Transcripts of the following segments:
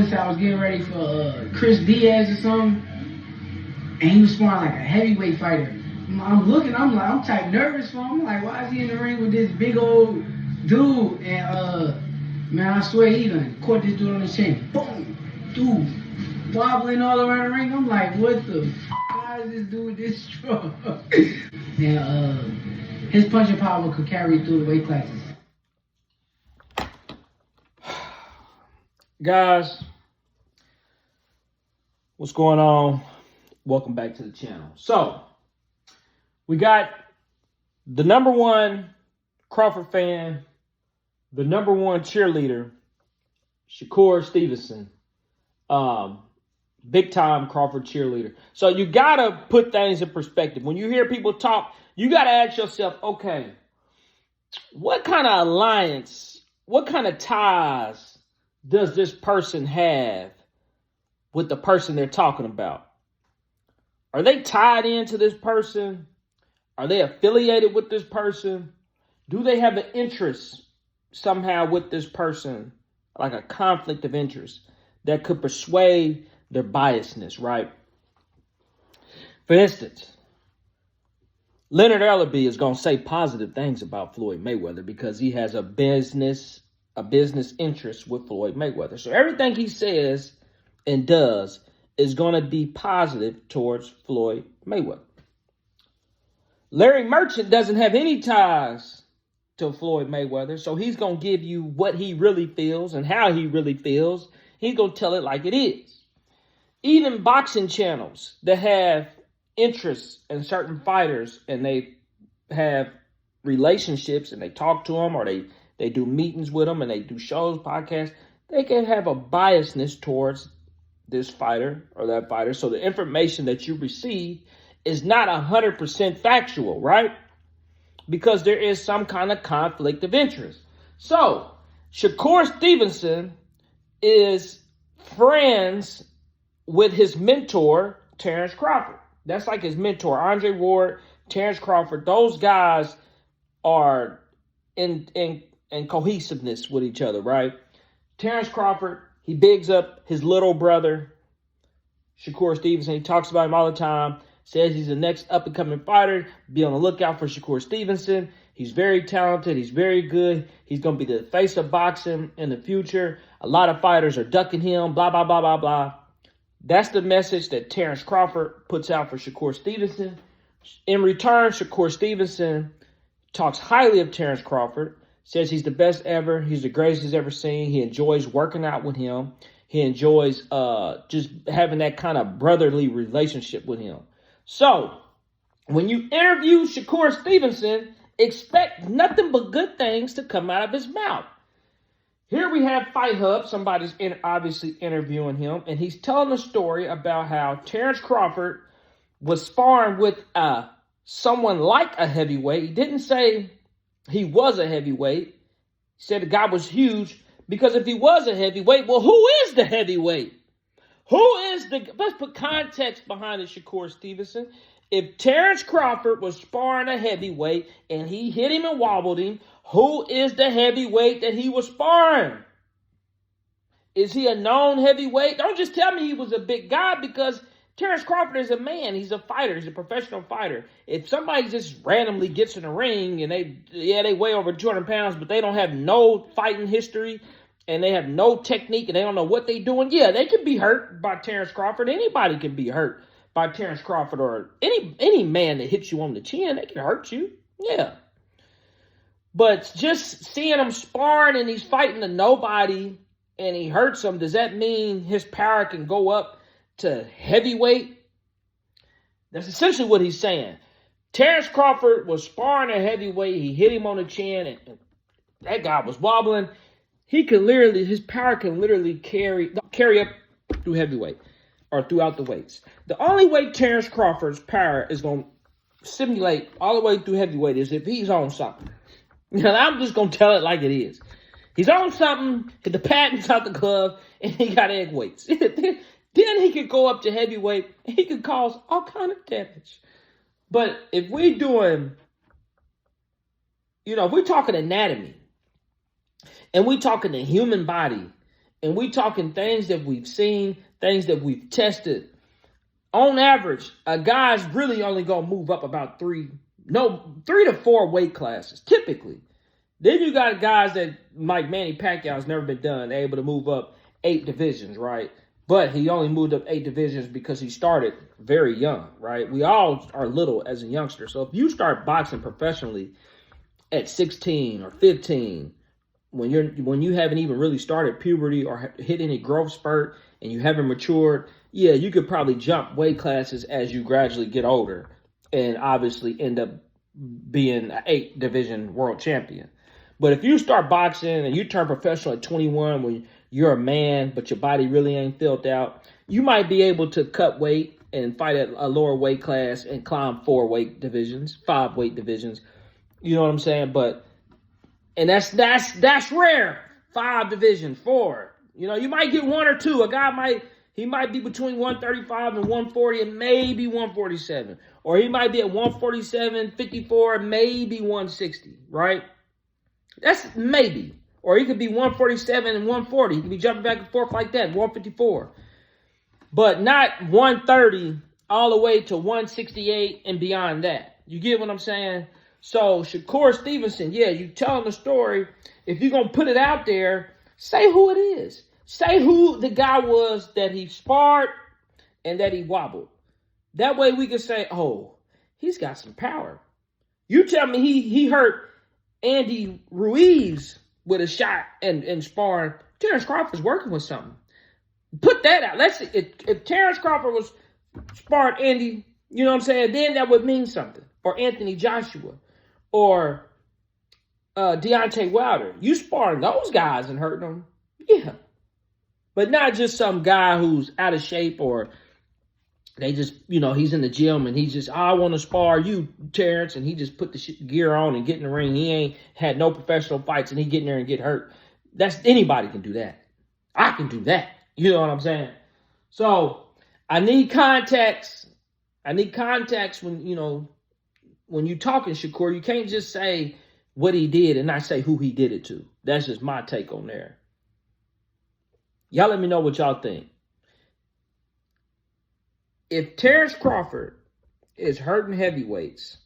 want to say I was getting ready for Chris Diaz or something, and he was sparring like a heavyweight fighter. I'm looking, I'm type nervous for him. I'm like, why is he in the ring with this big old dude? And man, I swear he done caught this dude on the chin. Boom, dude, wobbling all around the ring. I'm like, what the f? Why is this dude this strong? And his punching power could carry you through the weight classes. Guys, what's going on? Welcome back to the channel. So, we got the #1 Crawford fan, the #1 cheerleader, Shakur Stevenson. Big time Crawford cheerleader. So you gotta put things in perspective. When you hear people talk, you gotta ask yourself, okay, what kind of alliance, what kind of ties does this person have with the person they're talking about? Are they tied into this person? Are they affiliated with this person? Do they have an interest somehow with this person, like a conflict of interest that could persuade their biasness, right? For instance, Leonard Ellerby is going to say positive things about Floyd Mayweather because he has a business interest with Floyd Mayweather. So everything he says and does is going to be positive towards Floyd Mayweather. Larry Merchant doesn't have any ties to Floyd Mayweather, so he's going to give you what he really feels and how he really feels. He's going to tell it like it is. Even boxing channels that have interests in certain fighters and they have relationships and they talk to them or they do meetings with them and they do shows, podcasts, they can have a biasness towards this fighter or that fighter. So the information that you receive is not 100% factual, right? Because there is some kind of conflict of interest. So Shakur Stevenson is friends with his mentor, Terence Crawford. That's like his mentor, Andre Ward, Terence Crawford. Those guys are in cohesiveness with each other, right? Terence Crawford, he bigs up his little brother, Shakur Stevenson. He talks about him all the time. Says he's the next up-and-coming fighter. Be on the lookout for Shakur Stevenson. He's very talented. He's very good. He's going to be the face of boxing in the future. A lot of fighters are ducking him, blah, blah, blah, blah, blah. That's the message that Terence Crawford puts out for Shakur Stevenson. In return, Shakur Stevenson talks highly of Terence Crawford, says he's the best ever. He's the greatest he's ever seen. He enjoys working out with him. He enjoys just having that kind of brotherly relationship with him. So, when you interview Shakur Stevenson, expect nothing but good things to come out of his mouth. Here we have Fight Hub. Somebody's obviously interviewing him, and he's telling a story about how Terence Crawford was sparring with someone like a heavyweight. He didn't say he was a heavyweight. He said the guy was huge, because if he was a heavyweight, well, who is the heavyweight? Let's put context behind it, Shakur Stevenson. If Terence Crawford was sparring a heavyweight and he hit him and wobbled him, who is the heavyweight that he was sparring? Is he a known heavyweight? Don't just tell me he was a big guy, because Terence Crawford is a man. He's a fighter. He's a professional fighter. If somebody just randomly gets in the ring and they weigh over 200 pounds, but they don't have no fighting history and they have no technique and they don't know what they're doing, yeah, they can be hurt by Terence Crawford. Anybody can be hurt by Terence Crawford, or any man that hits you on the chin, they can hurt you. Yeah. But just seeing him sparring and he's fighting to nobody and he hurts him, does that mean his power can go up to heavyweight? That's essentially what he's saying. Terence Crawford was sparring a heavyweight. He hit him on the chin and that guy was wobbling. His power can literally carry up through heavyweight or throughout the weights. The only way Terence Crawford's power is going to simulate all the way through heavyweight is if he's on something. Now, I'm just going to tell it like it is. He's on something, the patent's out the glove, and he got egg weights. Then he could go up to heavyweight, and he could cause all kind of damage. But if we're doing, if we're talking anatomy, and we're talking the human body, And we talking things that we've seen, things that we've tested. On average, a guy's really only going to move up about 3 to 4 weight classes, typically. Then you got guys that, like Manny Pacquiao's never been done, able to move up 8 divisions, right? But he only moved up 8 divisions because he started very young, right? We all are little as a youngster. So if you start boxing professionally at 16 or 15, when you haven't even really started puberty or hit any growth spurt and you haven't matured, yeah, you could probably jump weight classes as you gradually get older and obviously end up being an 8 division world champion. But if you start boxing and you turn professional at 21 when you're a man, but your body really ain't filled out, you might be able to cut weight and fight at a lower weight class and climb 4 weight divisions, 5 weight divisions. You know what I'm saying? And that's rare. 5 divisions, 4. You know, you might get 1 or 2. A guy might be between 135 and 140 and maybe 147. Or he might be at 147, 54, maybe 160, right? That's maybe. Or he could be 147 and 140. He could be jumping back and forth like that, 154. But not 130 all the way to 168 and beyond that. You get what I'm saying? So Shakur Stevenson, yeah, you telling the story. If you're going to put it out there, say who it is. Say who the guy was that he sparred and that he wobbled. That way we can say, oh, he's got some power. You tell me he hurt Andy Ruiz with a shot and sparring. Terence Crawford's working with something. Put that out. Let's see. If Terence Crawford was sparred Andy, you know what I'm saying, then that would mean something. Or Anthony Joshua. Or Deontay Wilder. You sparring those guys and hurting them. Yeah. But not just some guy who's out of shape or they just, you know, he's in the gym and he's just, I want to spar you, Terrence, and he just put the gear on and get in the ring. He ain't had no professional fights and he get in there and get hurt. Anybody can do that. I can do that. You know what I'm saying? So I need context. When, you know, when you talking Shakur, you can't just say what he did and not say who he did it to. That's just my take on there. Y'all let me know what y'all think. If Terence Crawford is hurting heavyweights,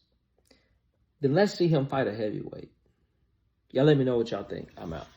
then let's see him fight a heavyweight. Y'all let me know what y'all think. I'm out.